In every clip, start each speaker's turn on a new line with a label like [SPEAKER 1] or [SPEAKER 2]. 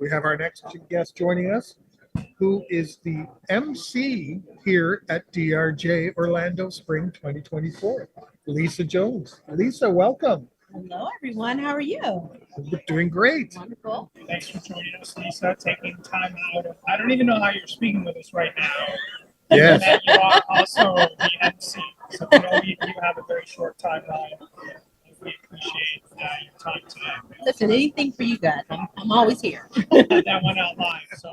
[SPEAKER 1] We have our next guest joining us, who is the MC here at DRJ Orlando Spring 2024, Lisa Jones. Lisa, welcome.
[SPEAKER 2] Hello, everyone. How are you?
[SPEAKER 1] We're doing great.
[SPEAKER 2] Wonderful.
[SPEAKER 3] Thanks for joining us, Lisa. Taking time out of, I don't even know how you're speaking with us right now.
[SPEAKER 1] Yes.
[SPEAKER 3] And that you are also the MC. So we know you have a very short timeline. We appreciate your time today.
[SPEAKER 2] Listen, anything for you guys. I'm always here.
[SPEAKER 3] That went out live. So,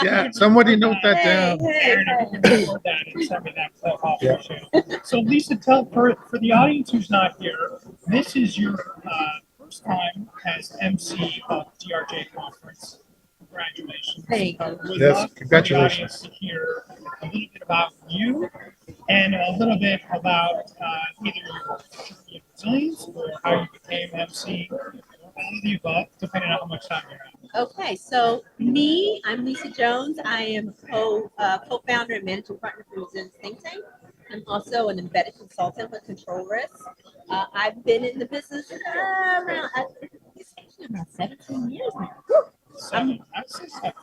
[SPEAKER 1] Yeah, somebody note that down.
[SPEAKER 3] Aaron, if you can record that and send me that clip, I'll appreciate it. So, Lisa, tell for the audience who's not here, this is your first time as MC of DRJ conference. Congratulations.
[SPEAKER 2] Thank you.
[SPEAKER 3] We'd
[SPEAKER 1] Yes,
[SPEAKER 3] love for
[SPEAKER 1] congratulations.
[SPEAKER 3] the audience to hear a little bit about you and a little bit about either your journey of resilience or how you became MC, all of the above, depending on how much time you have.
[SPEAKER 2] Okay, so I'm Lisa Jones. I am co-founder and managing partner for Resilience Think Tank. I'm also an embedded consultant with Control Risk. I've been in the business it's actually about 17 years now.
[SPEAKER 3] Seven. I'd say seven.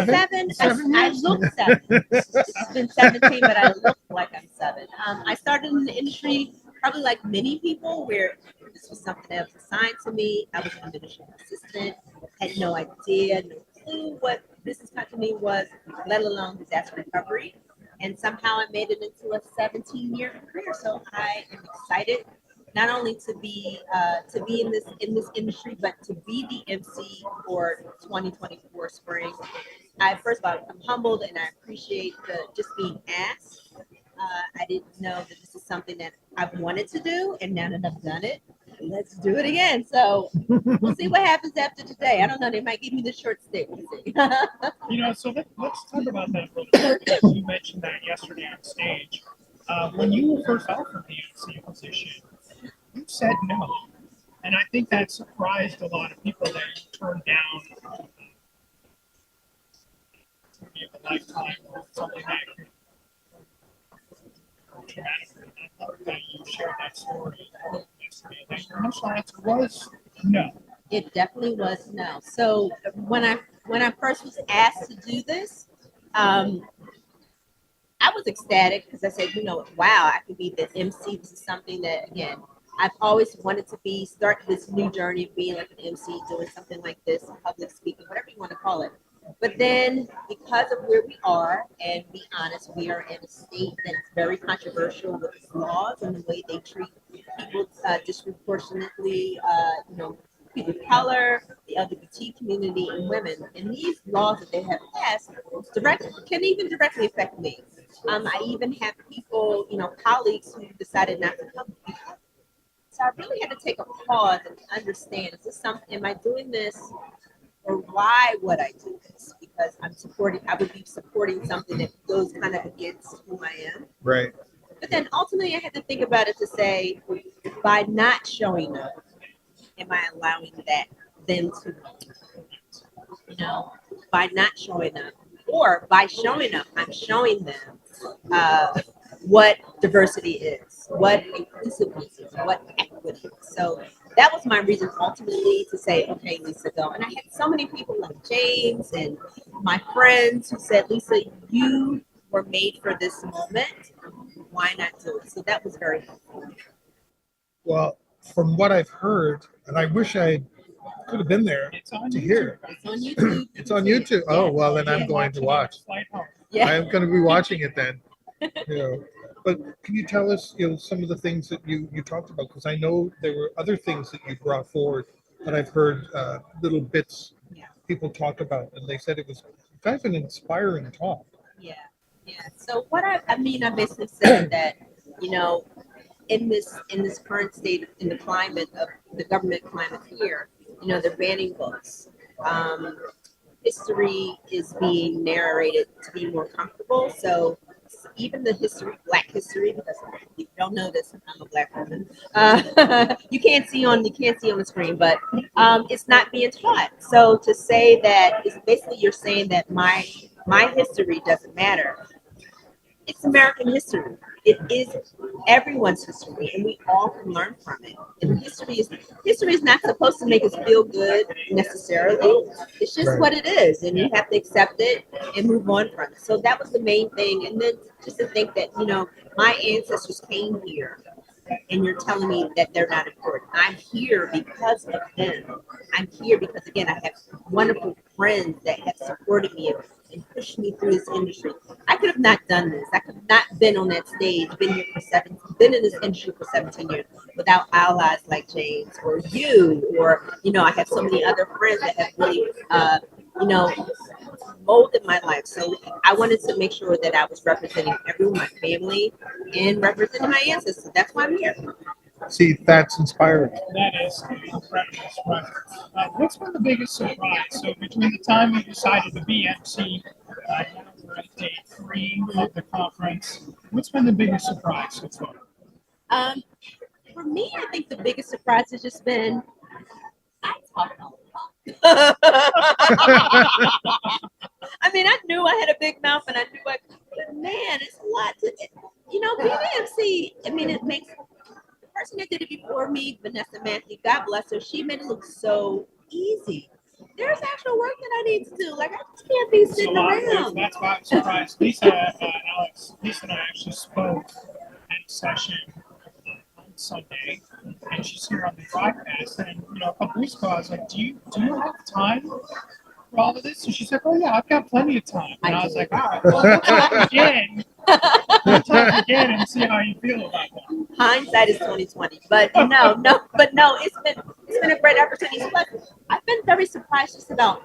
[SPEAKER 2] Seven.
[SPEAKER 1] Seven
[SPEAKER 2] I
[SPEAKER 1] years?
[SPEAKER 2] look 7. It's been 17, but I look like I'm 7. I started in the industry probably like many people, where this was something that was assigned to me. I was an administrative assistant, had no idea, no clue what business continuity was, let alone disaster recovery. And somehow I made it into a 17-year career. So I am excited not only to be in this industry, but to be the MC for 2024 spring. First of all, I'm humbled and I appreciate just being asked. I didn't know that this is something that I've wanted to do, and now that I've done it, let's do it again. So we'll see what happens after today. I don't know. They might give me the short stick. We'll see.
[SPEAKER 3] So let's talk about that a little bit. You mentioned that yesterday on stage. When you were first offered the MC position, you said no. And I think that surprised a lot of people that you turned down to be of a lifetime or something that could dramatically. I love that you shared that story yesterday. That your initial answer was no.
[SPEAKER 2] It definitely was no. So when I first was asked to do this, I was ecstatic because I said, wow, I could be the MC. This is something that, again, I've always wanted to start this new journey of being like an MC, doing something like this, public speaking, whatever you want to call it. But then, because of where we are, and be honest, we are in a state that's very controversial with its laws and the way they treat people disproportionately, people of color, the LGBT community, and women. And these laws that they have passed can even directly affect me. I even have people, colleagues who decided not to come. So I really had to take a pause and understand, am I doing this, or why would I do this? Because I would be supporting something that goes kind of against who I am.
[SPEAKER 1] Right.
[SPEAKER 2] But then ultimately I had to think about it to say, by not showing up, am I allowing them to, by not showing up, or by showing up, I'm showing them what diversity is, what inclusiveness is, what equity is. So that was my reason ultimately to say, okay, Lisa, go. And I had so many people like James and my friends who said, Lisa, you were made for this moment. Why not do it? So that was very helpful.
[SPEAKER 1] Well, from what I've heard, and I wish I could have been there
[SPEAKER 3] It's on
[SPEAKER 1] to
[SPEAKER 3] YouTube.
[SPEAKER 1] hear.
[SPEAKER 2] It's on YouTube.
[SPEAKER 1] It's on YouTube. Oh, well, then I'm going to watch.
[SPEAKER 2] Yeah.
[SPEAKER 1] I'm going to be watching it then. But can you tell us, some of the things that you talked about? Because I know there were other things that you brought forward that I've heard little bits people talk about, and they said it was kind of an inspiring talk.
[SPEAKER 2] Yeah. So I basically said that, in this current state, in the climate of the government climate here, they're banning books. History is being narrated to be more comfortable. So even the Black history, because if you don't know this, I'm a Black woman. You can't see on the screen, but it's not being taught. So to say that, it's basically you're saying that my history doesn't matter. It's American history. it is everyone's history, and we all can learn from it. And history is not supposed to make us feel good necessarily. It's just
[SPEAKER 1] Right.
[SPEAKER 2] what it is, and you have to accept it and move on from it. So that was the main thing. And then just to think that my ancestors came here, and you're telling me that they're not important. I'm here because of them. I'm here because, again, I have wonderful friends that have supported me and pushed me through this industry. I could have not done this. I could have not been on that stage, been in this industry for 17 years without allies like James or you, or I have so many other friends that have really, you know, molded my life. So I wanted to make sure that I was representing everyone, my family, and representing my ancestors. That's why I'm here.
[SPEAKER 1] See, that's inspiring.
[SPEAKER 3] That is incredible. Right. What's been the biggest surprise? So between the time you decided to be MC, now we're at day 3 of the conference. What's been the biggest surprise so far?
[SPEAKER 2] For me, I think the biggest surprise has just been I talk a lot. I mean, I knew I had a big mouth, and I knew but man, it's a lot to being an MC. I mean, it makes the person that did it before me, Vanessa Matthew, God bless her, she made it look so easy. There's actual work that I need to do. Like, I just can't be sitting around.
[SPEAKER 3] That's why I'm surprised. Lisa and I actually spoke at a session on Sunday, and she's here on the broadcast. And a couple weeks ago, I was like, "Do you have time for all of this?" And she's like, "Oh yeah, I've got plenty of time." And I was like, "All right, well, we'll talk again. We'll talk again and see how you feel about that."
[SPEAKER 2] Hindsight is 2020, but no, it's been a great opportunity. But I've been very surprised just about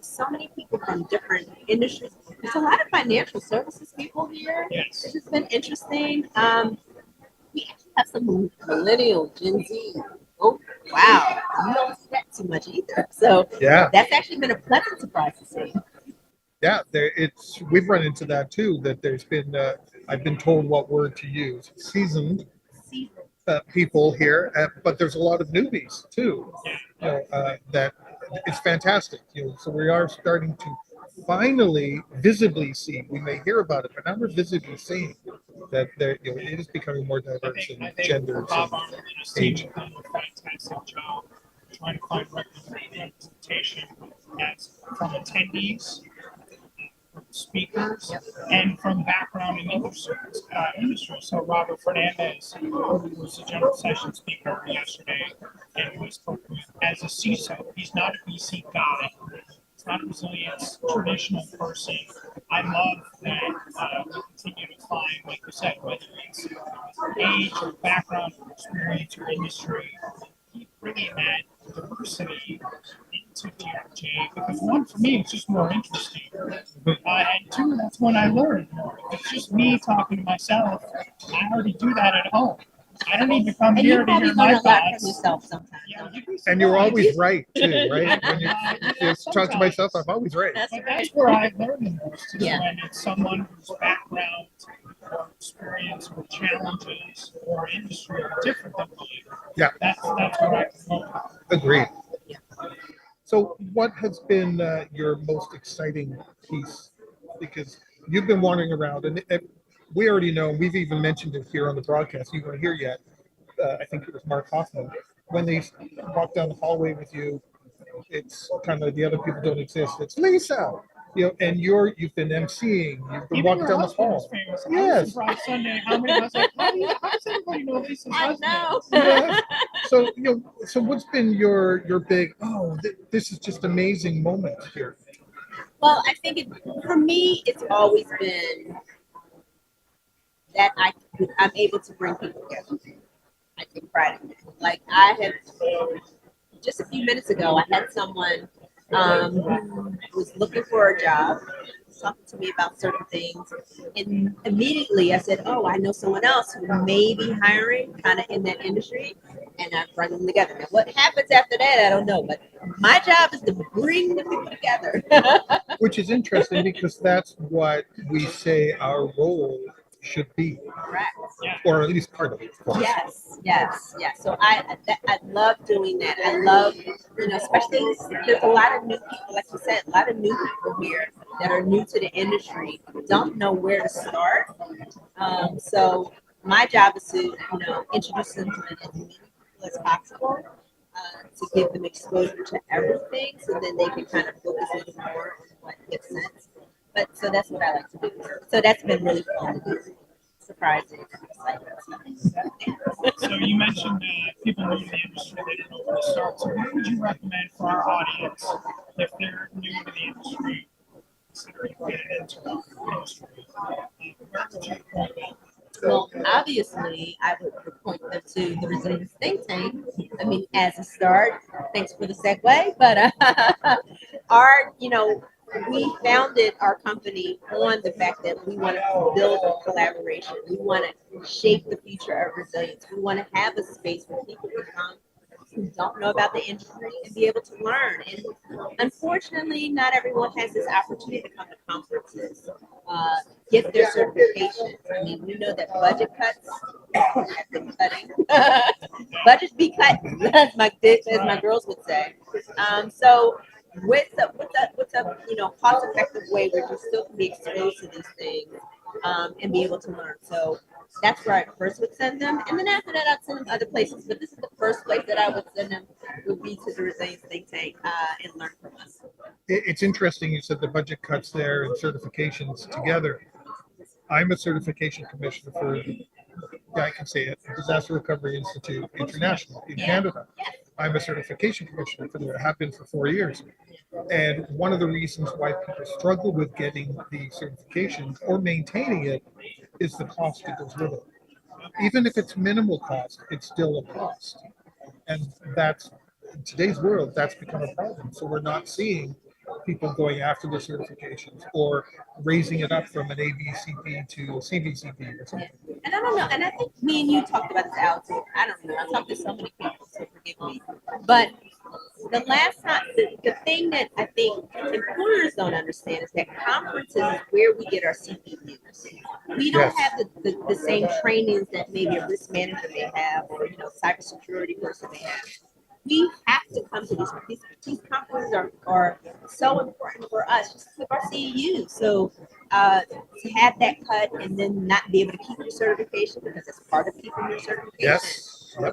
[SPEAKER 2] so many people from different industries. There's a lot of financial services people here.
[SPEAKER 3] Yes.
[SPEAKER 2] Which has been interesting. We actually have some millennial Gen Z. Oh wow, you don't see that too much either. So
[SPEAKER 1] Yeah.
[SPEAKER 2] that's actually been a pleasant surprise to see.
[SPEAKER 1] Yeah, we've run into that too. That there's been I've been told what word to use. Seasoned people here, but there's a lot of newbies too. That it's fantastic. So we are starting to finally visibly see. We may hear about it, but now we're visibly seeing that it is becoming more diverse in genders
[SPEAKER 3] Bob
[SPEAKER 1] and
[SPEAKER 3] Arnold and his team
[SPEAKER 1] age.
[SPEAKER 3] have done a fantastic job trying to find representation that's from attendees, from speakers, and from background in industry. So Robert Fernandez, who was the general session speaker yesterday, and we spoke with as a CISO. He's not a BC guy. He's not a resilience traditional person. I love that we continue to find, like you said, whether it's age or background or experience or industry, keep bringing that diversity into DRJ, because one, for me, it's just more interesting. And two, that's when I learn more. If it's just me talking to myself, I already do that at home. I don't need to come
[SPEAKER 2] And
[SPEAKER 3] here
[SPEAKER 2] you
[SPEAKER 3] to hear
[SPEAKER 2] probably
[SPEAKER 3] my
[SPEAKER 2] learn a lot from
[SPEAKER 3] thoughts.
[SPEAKER 2] yourself sometimes.
[SPEAKER 3] Yeah, you'd be
[SPEAKER 1] And you're
[SPEAKER 3] surprised.
[SPEAKER 1] always right too, right? When you talk to
[SPEAKER 3] Sometimes.
[SPEAKER 1] myself, I'm always right.
[SPEAKER 2] That's
[SPEAKER 3] But
[SPEAKER 2] right.
[SPEAKER 3] that's where I learn the most, is
[SPEAKER 2] Yeah.
[SPEAKER 3] when it's someone whose background or experience or challenges or industry are different than mine.
[SPEAKER 1] Yeah.
[SPEAKER 3] That's what I can learn.
[SPEAKER 1] Agreed. So, what has been your most exciting piece? Because you've been wandering around, and we already know. We've even mentioned it here on the broadcast. You weren't here yet. I think it was Mark Hoffman. When they walk down the hallway with you, it's kind of the other people don't exist. It's Lisa, and you've been emceeing. You've been
[SPEAKER 3] Even
[SPEAKER 1] walking
[SPEAKER 3] your
[SPEAKER 1] down the
[SPEAKER 3] husband
[SPEAKER 1] hall.
[SPEAKER 3] is famous. I
[SPEAKER 1] Yes.
[SPEAKER 3] was surprised Sunday how many. I was like, how does everybody know Lisa's
[SPEAKER 2] I
[SPEAKER 3] husband?
[SPEAKER 2] know.
[SPEAKER 1] Yeah. So so what's been your big? Oh, this is just amazing moment here.
[SPEAKER 2] Well, I think for me, it's always been that I'm able to bring people together. I take pride in it. Like I have just a few minutes ago, I had someone who was looking for a job, talking to me about certain things, and immediately I said, "Oh, I know someone else who may be hiring, kind of in that industry," and I've brought them together. Now, what happens after that, I don't know, but my job is to bring the people together.
[SPEAKER 1] Which is interesting because that's what we say our role should be.
[SPEAKER 2] Correct.
[SPEAKER 3] Yeah.
[SPEAKER 1] or at least part of it. Of course.
[SPEAKER 2] Yes. So I love doing that. I love, especially there's a lot of new people, like you said, a lot of new people here that are new to the industry, don't know where to start. So my job is to, introduce them to as many people as possible, to give them exposure to everything, so then they can kind of focus a little more on what makes sense. But so that's what I like to do. So that's been really fun to do. Surprising.
[SPEAKER 3] So you mentioned people new to the industry, they didn't know where to start. So what would you recommend for our audience if they're new to the industry, considering getting into the industry? Where would you point them?
[SPEAKER 2] Well, obviously, I would point them to the Resilience Think Tank. I mean, as a start, thanks for the segue. But we founded our company on the fact that we want to build a collaboration. We want to shape the future of resilience. We want to have a space where people can come who don't know about the industry and be able to learn. And unfortunately, not everyone has this opportunity to come to conferences, get their certifications. I mean, we know that budget cuts have been cutting. Budgets be cut, as my girls would say. So what's a cost-effective way where you still can be exposed to these things, and be able to learn. So that's where I first would send them, and then after that I'd send them other places. But this is the first place that I would send them, would be to the Resilience Think Tank, and learn from us.
[SPEAKER 1] It's interesting you said the budget cuts there and certifications together. I'm a certification commissioner for, I can say it, Disaster Recovery Institute International in Canada. I'm a certification commissioner for there. I have been for 4 years. And one of the reasons why people struggle with getting the certification or maintaining it is the cost that goes with it. Even if it's minimal cost, it's still a cost. And that's, in today's world, that's become a problem. So we're not seeing people going after the certifications or raising it up from an ABCP to a CBCP or something.
[SPEAKER 2] And I don't know, and I think me and you talked about this out too. I don't know. I talked to so many people, so forgive me. But the last time, the thing that I think employers don't understand is that conferences is where we get our CPUs. We don't
[SPEAKER 1] Yes.
[SPEAKER 2] have the same trainings that maybe a risk manager may have, or cybersecurity person may have. We have to come to these conferences are so important for us, just with our CEUs. So to have that cut and then not be able to keep your certification, because it's part of keeping your certification.
[SPEAKER 1] Yes. Yep.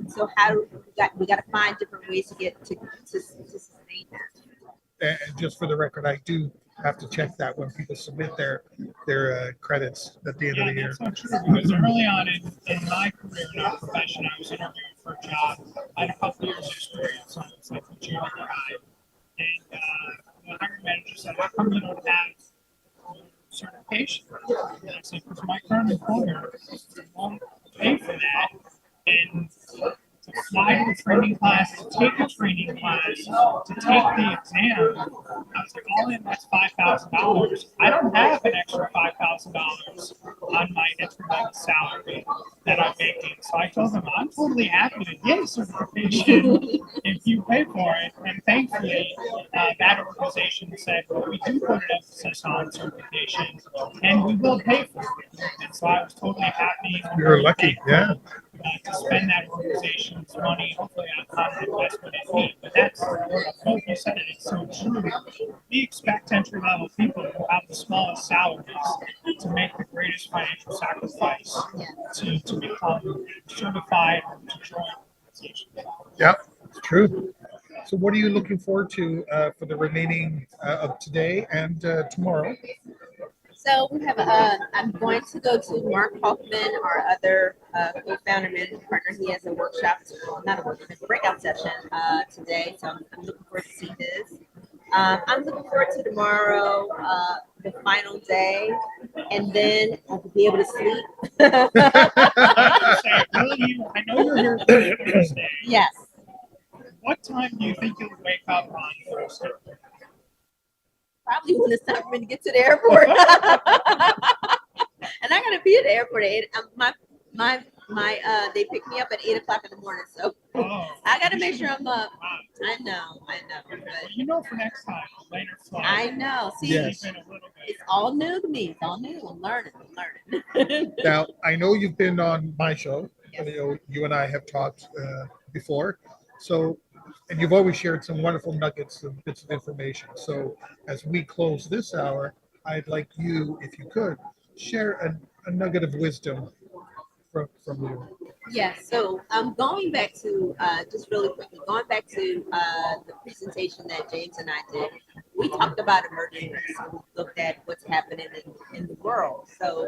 [SPEAKER 2] So how do we got to find different ways to get to sustain that.
[SPEAKER 1] And just for the record, I do have to check that when people submit their credits at the end of the year.
[SPEAKER 3] That's so true, because early on in my career in our profession, I was interviewing for a job. I had a couple years of experience on it's like a junior guy. And the hiring manager said, how come you don't have certification? And I said, because my current employer won't pay for that. And to fly to a training class, to take a training class, to take the exam, I was like, all in, that's $5,000. I don't have an extra $5,000 on my entry-level salary that I'm making. So I told them, I'm totally happy to get a certification if you pay for it. And thankfully, that organization said, well, we do put an emphasis on certification, and we will pay for it. And so I was totally happy.
[SPEAKER 1] You're lucky, yeah.
[SPEAKER 3] To spend that organization's money, hopefully on an investment in me. But that's, like you said, it's so true. We expect entry-level people who have the smallest salaries to make the greatest financial sacrifice to become certified or to join organizations.
[SPEAKER 1] Yep, it's true. So what are you looking forward to for the remaining of today and tomorrow?
[SPEAKER 2] So we have I'm going to go to Mark Hoffman, our other co-founder managing partner. He has a workshop, not a workshop, a breakout session today. So I'm looking forward to see his. I'm looking forward to tomorrow, the final day, and then I will be able to sleep.
[SPEAKER 3] I was gonna say, I know you're here for Thursday.
[SPEAKER 2] Yes.
[SPEAKER 3] What time do you think you'll wake up on Thursday?
[SPEAKER 2] Probably when it's time for me to get to the airport. And I'm gonna be at the airport at 8. They pick me up at 8 o'clock in the morning. So
[SPEAKER 3] Oh,
[SPEAKER 2] I gotta
[SPEAKER 3] you
[SPEAKER 2] make
[SPEAKER 3] should-
[SPEAKER 2] sure I'm up.
[SPEAKER 3] Wow.
[SPEAKER 2] I know,
[SPEAKER 3] Well,
[SPEAKER 2] but
[SPEAKER 3] you know, for next time, later flight.
[SPEAKER 2] I know. See,
[SPEAKER 1] Yes.
[SPEAKER 3] Keep it a little bit.
[SPEAKER 2] it's all new to me. It's all new. I'm learning. I'm learning.
[SPEAKER 1] Now, I know you've been on my show. You know, you and I have talked before. So, and you've always shared some wonderful nuggets and bits of information. So, as we close this hour, I'd like you, if you could, share a nugget of wisdom from you.
[SPEAKER 2] Yes. So going back to just really quickly, going back to the presentation that James and I did, we talked about emerging risks. We looked at what's happening in the world. So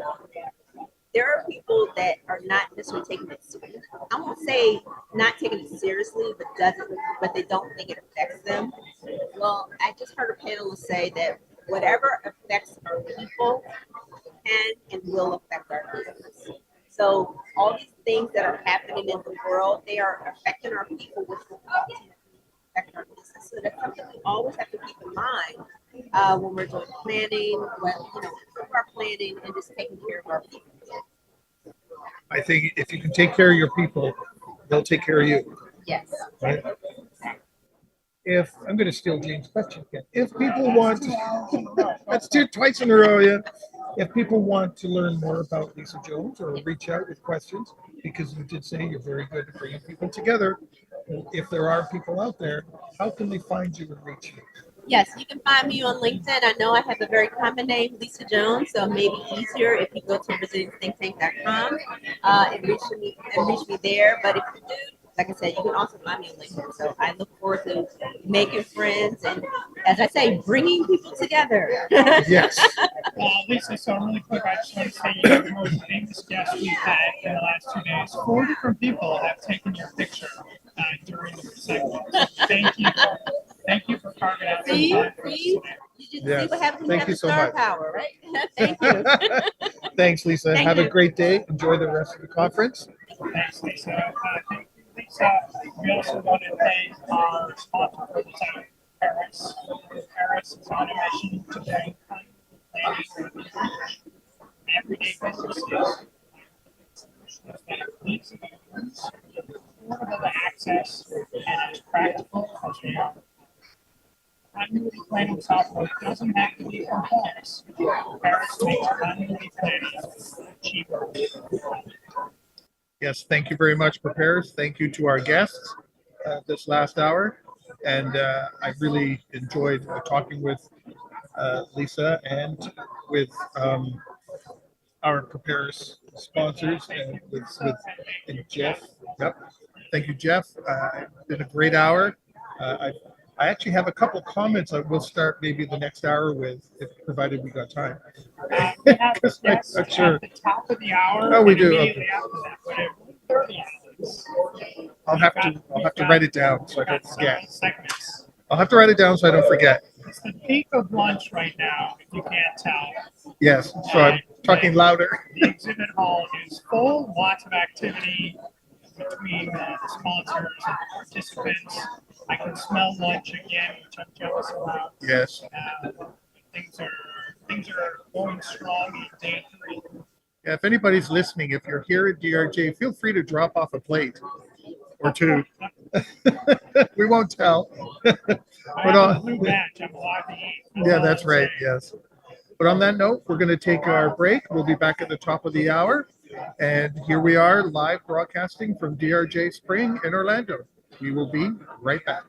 [SPEAKER 2] there are people that are not necessarily taking it seriously. I won't say not taking it seriously, but they don't think it affects them. Well, I just heard a panelist say that whatever affects our people can and will affect our business. So all these things that are happening in the world, they are affecting our people, which will ultimately affect our business. So that's something we always have to keep in mind when we're doing planning, our planning and just taking care of our people.
[SPEAKER 1] I think if you can take care of your people, they'll take care of you.
[SPEAKER 2] Yes.
[SPEAKER 1] Right? If I'm going to steal James' question again, if people want, that's twice in a row, yeah. If people want to learn more about Lisa Jones or reach out with questions, because you did say you're very good at bringing people together. If there are people out there, how can they find you and reach you?
[SPEAKER 2] Yes, you can find me on LinkedIn. I know I have a very common name, Lisa Jones, so maybe easier if you go to BrazilianThinkTank.com and reach me there. But if you do, like I said, you can also find me on LinkedIn. So I look forward to making friends and, as I say, bringing people together.
[SPEAKER 1] Yes.
[SPEAKER 3] Lisa, so really quick, I just want to say you're the most famous guest we've had in the last 2 days. 4 different people have taken your picture during the segment. Thank you. Thank you for carving out some
[SPEAKER 2] See,
[SPEAKER 3] time for us
[SPEAKER 2] see,
[SPEAKER 3] today.
[SPEAKER 2] you just
[SPEAKER 1] Yes.
[SPEAKER 2] see what happens when
[SPEAKER 1] Thank
[SPEAKER 2] you have
[SPEAKER 1] you
[SPEAKER 2] the
[SPEAKER 1] so
[SPEAKER 2] star
[SPEAKER 1] much.
[SPEAKER 2] power, right? Thank you.
[SPEAKER 1] Thanks, Lisa.
[SPEAKER 2] Thank
[SPEAKER 1] Have a
[SPEAKER 2] you.
[SPEAKER 1] great day. Enjoy the rest of the conference.
[SPEAKER 3] Thanks, Lisa. Thank you, Lisa. We also want to thank our sponsor for the time, Paris. Paris is on a mission to bring planning everyday businesses solutions that includes affordable to access and as practical as they are. Continuity planning software doesn't have to be complex. Paris makes continuity planning cheaper.
[SPEAKER 1] Yes, thank you very much, Preparers. Thank you to our guests this last hour. And I really enjoyed talking with Lisa and with our Preparers sponsors and with and Jeff. Yep. Thank you, Jeff. It's been a great hour. I actually have a couple comments I will start maybe the next hour with, if provided we got time.
[SPEAKER 3] We have a
[SPEAKER 1] 'Cause I'm
[SPEAKER 3] guest
[SPEAKER 1] not sure.
[SPEAKER 3] at the top of the hour.
[SPEAKER 1] Oh, we
[SPEAKER 3] and
[SPEAKER 1] do,
[SPEAKER 3] Immediately
[SPEAKER 1] okay.
[SPEAKER 3] after that, but at 1:30 hours,
[SPEAKER 1] I'll have to write it down so I don't forget.
[SPEAKER 3] segments.
[SPEAKER 1] I'll have to write it down so I don't forget.
[SPEAKER 3] It's the peak of lunch right now, if you can't tell.
[SPEAKER 1] Yes, so I'm talking louder.
[SPEAKER 3] The exhibit hall is full, lots of activity between the sponsors and the participants. I can smell lunch again, which I'm jealous about.
[SPEAKER 1] Yes.
[SPEAKER 3] Things are going strong in day 3.
[SPEAKER 1] Yeah, if anybody's listening, if you're here at DRJ, feel free to drop off a plate or two. We won't tell.
[SPEAKER 3] I
[SPEAKER 1] But
[SPEAKER 3] have a
[SPEAKER 1] on,
[SPEAKER 3] blue badge. I'm allowed to eat.
[SPEAKER 1] yeah, that's right. Yes. But on that note, we're going to take our break. We'll be back at the top of the hour. And here we are live broadcasting from DRJ Spring in Orlando. We will be right back.